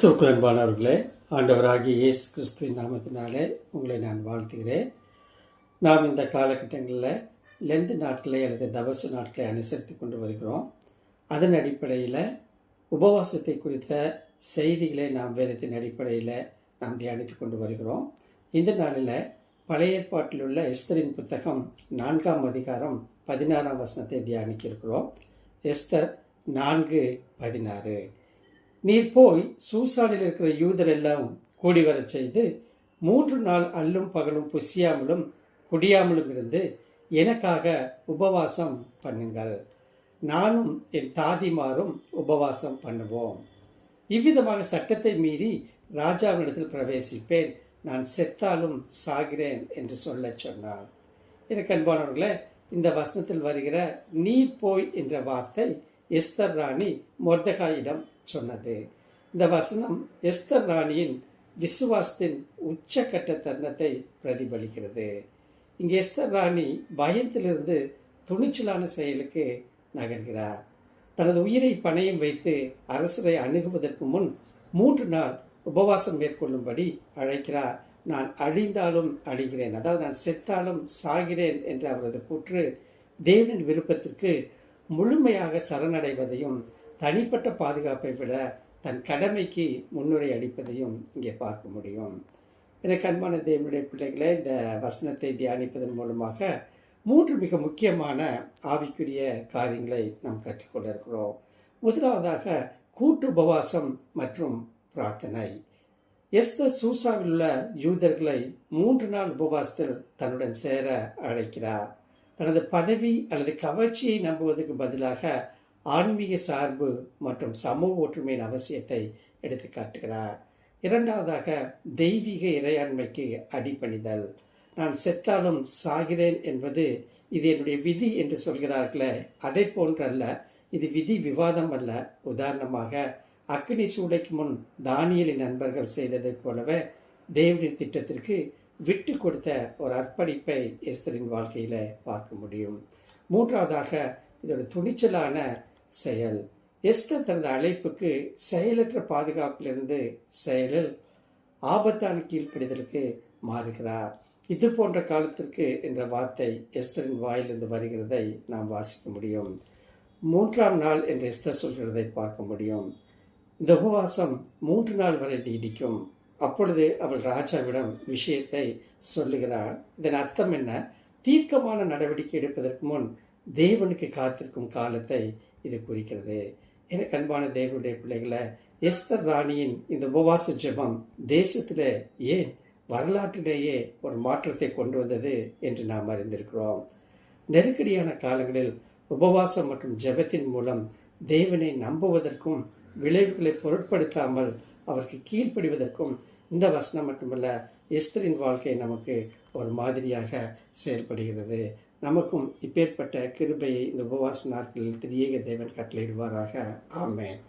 கிறிஸ்துவுக்குள் அன்பானவர்களே, ஆண்டவராகிய இயேசு கிறிஸ்துவின் நாமத்தினாலே உங்களை நான் வாழ்த்துகிறேன். நாம் இந்த காலகட்டங்களில் லெந்து நாட்களை அல்லது தபசு நாட்களை அனுசரித்து கொண்டு வருகிறோம். அதன் அடிப்படையில் உபவாசத்தை குறித்த செய்திகளை நாம் வேதத்தின் அடிப்படையில் நாம் தியானித்து கொண்டு வருகிறோம். இந்த நாளில் பழைய ஏற்பாட்டில் உள்ள எஸ்தரின் புத்தகம் 4ஆம் அதிகாரம் 16ஆம் வசனத்தை தியானிக்க இருக்கிறோம். எஸ்தர் 4:16. நீர் போய் சூசானில் இருக்கிற யூதர் எல்லாம் கூடி வரச் செய்து 3 நாள் அல்லும் பகலும் புசியாமலும் குடியாமலும் இருந்து எனக்காக உபவாசம் பண்ணுங்கள். நானும் என் தாதிமாரும் உபவாசம் பண்ணுவோம். இவ்விதமாக சட்டத்தை மீறி ராஜாவினிடத்தில் பிரவேசிப்பேன். நான் செத்தாலும் சாகிறேன் என்று சொன்னார். எனக்கு அன்பானவர்களே, இந்த வசனத்தில் வருகிற நீர் போய் என்ற வார்த்தை எஸ்தர் ராணி மொர்தெகாயிடம் சொன்னது. இந்த வசனம் எஸ்தர் ராணியின் விசுவாசத்தின் உச்சக்கட்ட தருணத்தை பிரதிபலிக்கிறது. இங்கே எஸ்தர் ராணி பயத்திலிருந்து துணிச்சலான செயலுக்கு நகர்கிறார். தனது உயிரை பணயம் வைத்து அரசரை அணுகுவதற்கு முன் 3 நாள் உபவாசம் மேற்கொள்ளும்படி அழைக்கிறார். நான் அழிந்தாலும் அழிகிறேன், அதாவது நான் செத்தாலும் சாகிறேன் என்ற அவரது கூற்று தேவனின் விருப்பத்திற்கு முழுமையாக சரணடைவதையும் தனிப்பட்ட பாதுகாப்பை விட தன் கடமைக்கு முன்னுரை அளிப்பதையும் இங்கே பார்க்க முடியும். எனக்கு அன்பான தேவனுடைய பிள்ளைகளை, இந்த வசனத்தை தியானிப்பதன் மூலமாக 3 மிக முக்கியமான ஆவிக்குரிய காரியங்களை நாம் கற்றுக்கொள்ள இருக்கிறோம். முதலாவதாக கூட்டு உபவாசம் மற்றும் பிரார்த்தனை. எஸ்தர் சூசாவில் உள்ள யூதர்களை 3 நாள் உபவாசத்தில் தன்னுடன் சேர அழைக்கிறார். தனது பதவி அல்லது கவர்ச்சியை நம்புவதற்கு பதிலாக ஆன்மீக சார்பு மற்றும் சமூக ஒற்றுமையின் அவசியத்தை எடுத்து காட்டுகிறார். இரண்டாவதாக தெய்வீக இறையாண்மைக்கு அடிபணிதல். நான் செத்தாலும் சாகிறேன் என்பது இது என்னுடைய விதி என்று சொல்கிறார்களே, அதை போன்றல்ல. இது விதி விவாதம் அல்ல. உதாரணமாக அக்னி சூளைக்கு முன் தானியேலின் நண்பர்கள் செய்ததைப் போலவே தேவனின் திட்டத்திற்கு விட்டு கொடுத்த ஒரு அர்ப்பணிப்பை எஸ்தரின் வாழ்க்கையில் பார்க்க முடியும். மூன்றாவதாக இதோட துணிச்சலான செயல். எஸ்தர் தனது அழைப்புக்கு செயலற்ற பாதுகாப்பிலிருந்து செயலில் ஆபத்தான கீழ்ப்படிதலுக்கு மாறுகிறார். இது போன்ற காலத்திற்கு என்ற வார்த்தை எஸ்தரின் வாயிலிருந்து வருகிறதை நாம் வாசிக்க முடியும். 3ஆம் நாள் என்று எஸ்தர் சொல்கிறதை பார்க்க முடியும். இந்த உபவாசம் 3 நாள் வரை நீடிக்கும். அப்பொழுது அவள் ராஜாவிடம் விஷயத்தை சொல்லுகிறாள். இதன் அர்த்தம் என்ன? தீர்க்கமான நடவடிக்கை எடுப்பதற்கு முன் தேவனுக்கு காத்திருக்கும் காலத்தை இது குறிக்கிறது. எனக்கு அன்பான தேவனுடைய பிள்ளைகளை, எஸ்தர் ராணியின் இந்த உபவாச ஜெபம் தேசத்திலே, ஏன் வரலாற்றிலேயே ஒரு மாற்றத்தை கொண்டு வந்தது என்று நாம் அறிந்திருக்கிறோம். நெருக்கடியான காலங்களில் உபவாசம் மற்றும் ஜெபத்தின் மூலம் தேவனை நம்புவதற்கும் விளைவுகளை பொருட்படுத்தாமல் அவருக்கு கீழ்ப்படிவதற்கும் இந்த வசனம் மட்டுமல்ல, எஸ்தரின் வாழ்க்கை நமக்கு ஒரு மாதிரியாக செயல்படுகிறது. நமக்கும் இப்பேற்பட்ட கிருபையை இந்த உபவாச நாட்களில் திரியேக தேவன் கட்டளையிடுவாராக. ஆமென்.